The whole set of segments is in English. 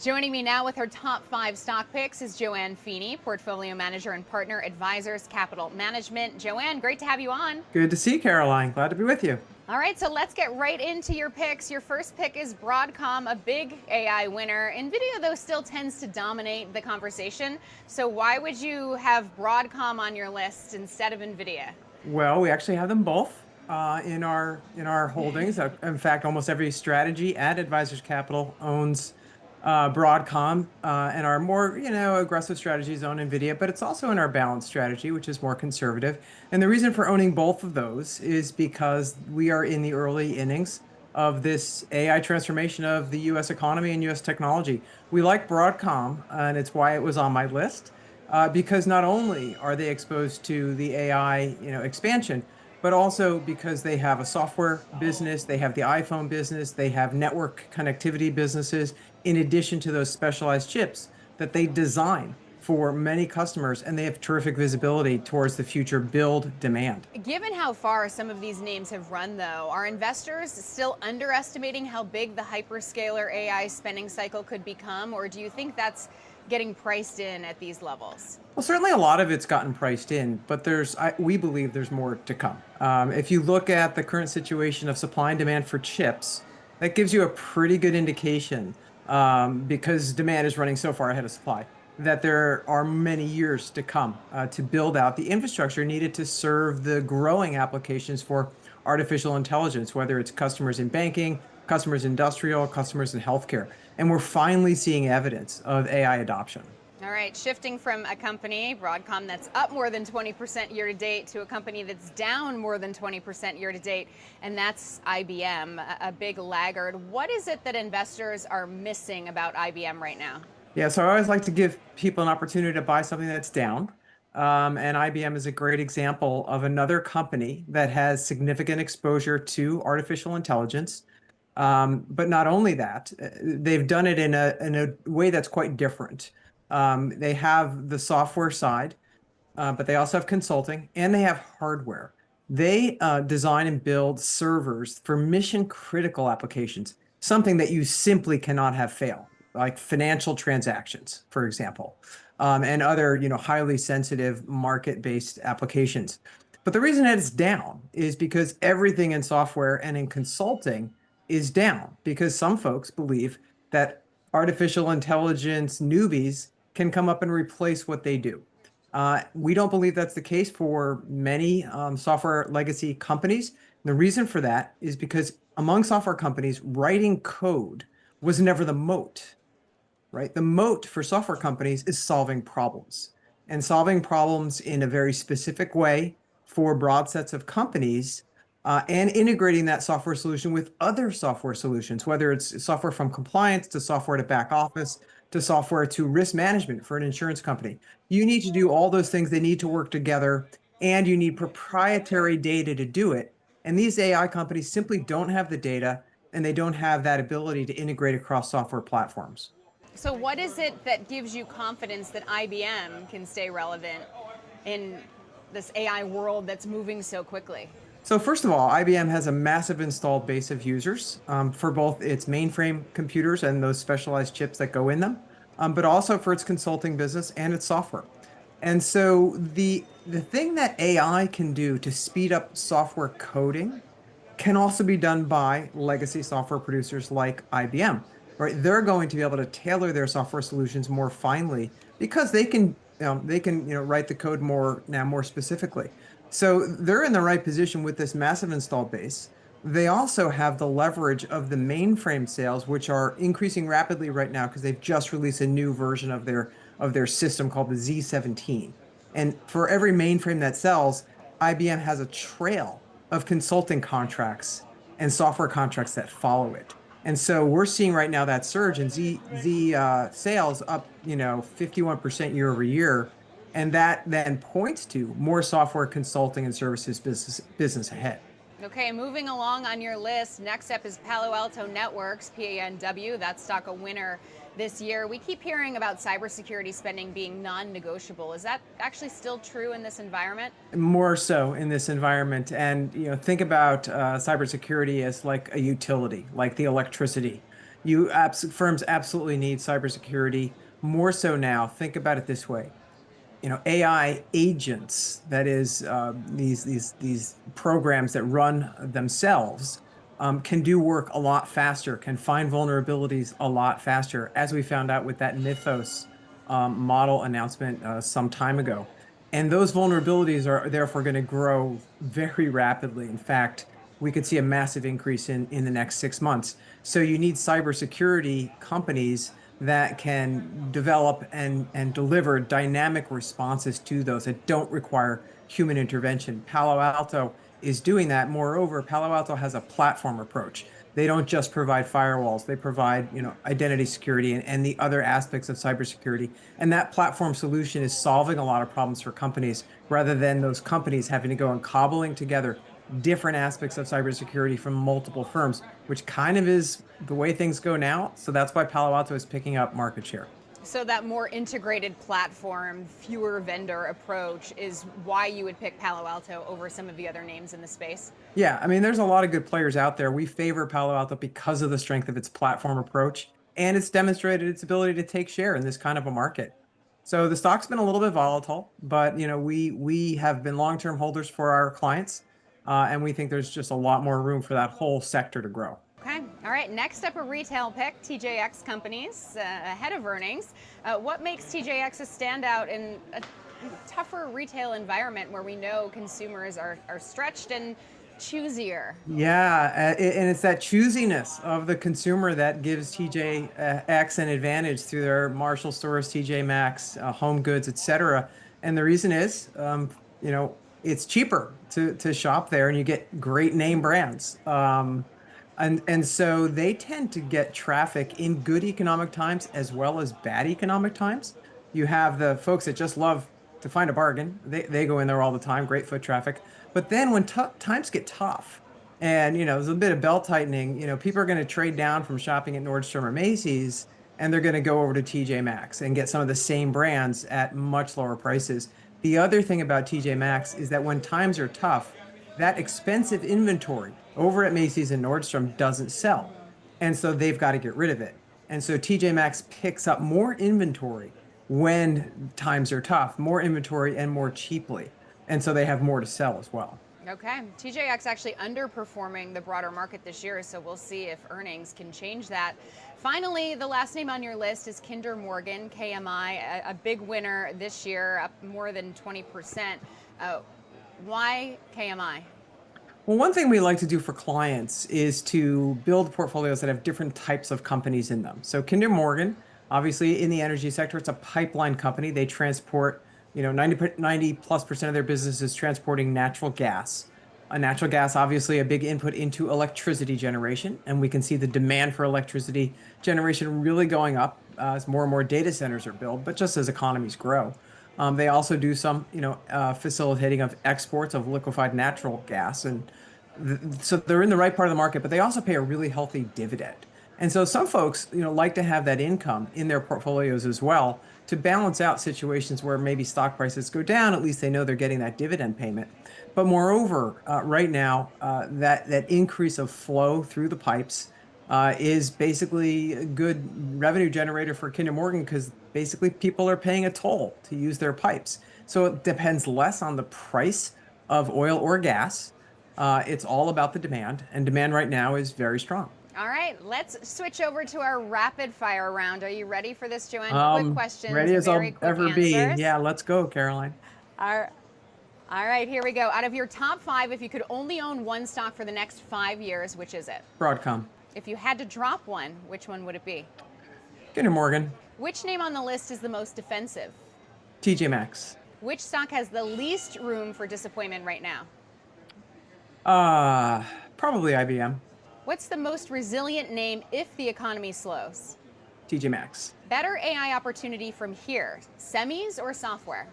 Joining me now with her top 5 stock picks is JoAnne Feeney, portfolio manager and partner advisors, capital management. JoAnne, great to have you on. Good to see you, Caroline. Glad to be with you. All right, so let's get right into your picks. Your first pick is Broadcom, a big AI winner. NVIDIA, though, still tends to dominate the conversation. So why would you have Broadcom on your list instead of NVIDIA? Well, we actually have them both in our holdings. In fact, almost every strategy at Advisors Capital owns Broadcom, and our more aggressive strategies own NVIDIA. But it's also in our balanced strategy, which is more conservative. And the reason for owning both of those is because we are in the early innings of this AI transformation of the U.S. economy and U.S. technology. We like Broadcom, and it's why it was on my list. Because not only are they exposed to the AI, expansion, but also because they have a software business, they have the iPhone business, they have network connectivity businesses, in addition to those specialized chips that they design for many customers, and they have terrific visibility towards the future build demand. Given how far some of these names have run, though, are investors still underestimating how big the hyperscaler AI spending cycle could become, or do you think that's getting priced in at these levels? Well, certainly a lot of it's gotten priced in, but we believe there's more to come. If you look at the current situation of supply and demand for chips, that gives you a pretty good indication, because demand is running so far ahead of supply, that there are many years to come to build out the infrastructure needed to serve the growing applications for artificial intelligence, whether it's customers in banking, customers in industrial, customers in healthcare. And we're finally seeing evidence of AI adoption. All right, shifting from a company, Broadcom, that's up more than 20% year to date to a company that's down more than 20% year to date, and that's IBM, a big laggard. What is it that investors are missing about IBM right now? Yeah, so I always like to give people an opportunity to buy something that's down. And IBM is a great example of another company that has significant exposure to artificial intelligence. But not only that, they've done it in a way that's quite different. They have the software side, but they also have consulting, and they have hardware. They design and build servers for mission critical applications, something that you simply cannot have fail, like financial transactions, for example, and other highly sensitive market-based applications. But the reason that it's down is because everything in software and in consulting is down, because some folks believe that artificial intelligence newbies can come up and replace what they do. We don't believe that's the case for many software legacy companies. And the reason for that is because among software companies, writing code was never the moat, right? The moat for software companies is solving problems, and solving problems in a very specific way for broad sets of companies, and integrating that software solution with other software solutions, whether it's software from compliance to software to back office to software to risk management for an insurance company. You need to do all those things. They need to work together, and you need proprietary data to do it. And these AI companies simply don't have the data, and they don't have that ability to integrate across software platforms. So what is it that gives you confidence that IBM can stay relevant in this AI world that's moving so quickly? So first of all, IBM has a massive installed base of users, for both its mainframe computers and those specialized chips that go in them, but also for its consulting business and its software. And so the thing that AI can do to speed up software coding can also be done by legacy software producers like IBM, right? They're going to be able to tailor their software solutions more finely because they can write the code more specifically. So they're in the right position with this massive installed base. They also have the leverage of the mainframe sales, which are increasing rapidly right now because they've just released a new version of their system called the Z17. And for every mainframe that sells, IBM has a trail of consulting contracts and software contracts that follow it. And so we're seeing right now that surge in Z sales up, 51% year over year. And that then points to more software consulting and services business ahead. Okay, moving along on your list, next up is Palo Alto Networks, PANW. That stock a winner this year. We keep hearing about cybersecurity spending being non-negotiable. Is that actually still true in this environment? More so in this environment. And think about cybersecurity as like a utility, like the electricity. Firms absolutely need cybersecurity more so now. Think about it this way. AI agents, that is, these programs that run themselves, can do work a lot faster, can find vulnerabilities a lot faster, as we found out with that Mythos model announcement some time ago. And those vulnerabilities are therefore going to grow very rapidly. In fact, we could see a massive increase in the next 6 months. So you need cybersecurity companies that can develop and deliver dynamic responses to those that don't require human intervention. Palo Alto is doing that. Moreover, Palo Alto has a platform approach. They don't just provide firewalls, they provide, identity security and the other aspects of cybersecurity. And that platform solution is solving a lot of problems for companies rather than those companies having to go and cobbling together different aspects of cybersecurity from multiple firms, which kind of is the way things go now. So that's why Palo Alto is picking up market share. So that more integrated platform, fewer vendor approach is why you would pick Palo Alto over some of the other names in the space? Yeah, I mean, there's a lot of good players out there. We favor Palo Alto because of the strength of its platform approach, and it's demonstrated its ability to take share in this kind of a market. So the stock's been a little bit volatile, but we have been long-term holders for our clients, and we think there's just a lot more room for that whole sector to grow. Okay. All right. Next up, a retail pick, TJX Companies, ahead of earnings. What makes TJX a standout in a tougher retail environment where we know consumers are stretched and choosier? Yeah, and it's that choosiness of the consumer that gives TJX an advantage through their Marshall stores, TJ Maxx, Home Goods, etc. And the reason is, it's cheaper to shop there, and you get great name brands. And so they tend to get traffic in good economic times as well as bad economic times. You have the folks that just love to find a bargain. They go in there all the time, great foot traffic. But then when times get tough and, there's a bit of belt tightening, people are going to trade down from shopping at Nordstrom or Macy's, and they're going to go over to TJ Maxx and get some of the same brands at much lower prices. The other thing about TJ Maxx is that when times are tough, that expensive inventory over at Macy's and Nordstrom doesn't sell. And so they've got to get rid of it. And so TJ Maxx picks up more inventory when times are tough, more inventory and more cheaply. And so they have more to sell as well. Okay. TJX actually underperforming the broader market this year, so we'll see if earnings can change that. Finally, the last name on your list is Kinder Morgan, KMI, a big winner this year, up more than 20%. Why KMI? Well, one thing we like to do for clients is to build portfolios that have different types of companies in them. So Kinder Morgan, obviously in the energy sector, it's a pipeline company. They transport, 90+% of their business is transporting natural gas. Natural gas, obviously a big input into electricity generation. And we can see the demand for electricity generation really going up as more and more data centers are built, but just as economies grow. They also do some, facilitating of exports of liquefied natural gas. And so they're in the right part of the market, but they also pay a really healthy dividend. And so some folks, like to have that income in their portfolios as well to balance out situations where maybe stock prices go down. At least they know they're getting that dividend payment. But moreover, right now, that increase of flow through the pipes is basically a good revenue generator for Kinder Morgan because basically people are paying a toll to use their pipes. So it depends less on the price of oil or gas. It's all about the demand, and demand right now is very strong. All right, let's switch over to our rapid fire round. Are you ready for this, JoAnne? Quick questions, ready as very I'll quick ever answers. be. Yeah, let's go, Caroline. All right, here we go. Out of your top 5, if you could only own one stock for the next 5 years, which is it? Broadcom. If you had to drop one, which one would it be? Kinder Morgan. Which name on the list is the most defensive? TJ Maxx. Which stock has the least room for disappointment right now? Probably IBM. What's the most resilient name if the economy slows? TJ Maxx. Better AI opportunity from here, semis or software?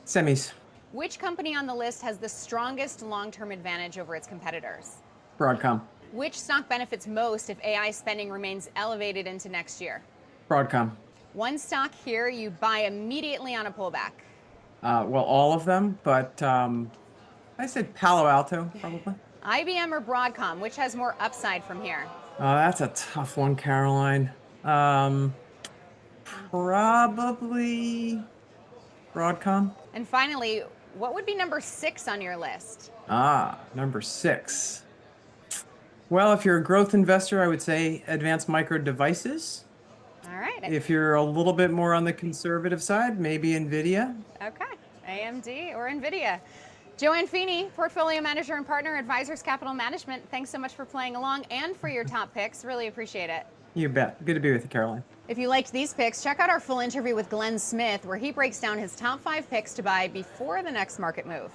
Semis. Which company on the list has the strongest long-term advantage over its competitors? Broadcom. Which stock benefits most if AI spending remains elevated into next year? Broadcom. One stock here you buy immediately on a pullback. Well, all of them, but I said Palo Alto, probably. IBM or Broadcom, which has more upside from here? That's a tough one, Caroline. Um, Probably Broadcom. And finally, what would be number 6 on your list? Number 6. Well, if you're a growth investor, I would say Advanced Micro Devices. All right. If you're a little bit more on the conservative side, maybe NVIDIA. Okay. AMD or NVIDIA. JoAnne Feeney, portfolio manager and partner, Advisors Capital Management. Thanks so much for playing along and for your top picks. Really appreciate it. You bet. Good to be with you, Caroline. If you liked these picks, check out our full interview with Glenn Smith, where he breaks down his top 5 picks to buy before the next market move.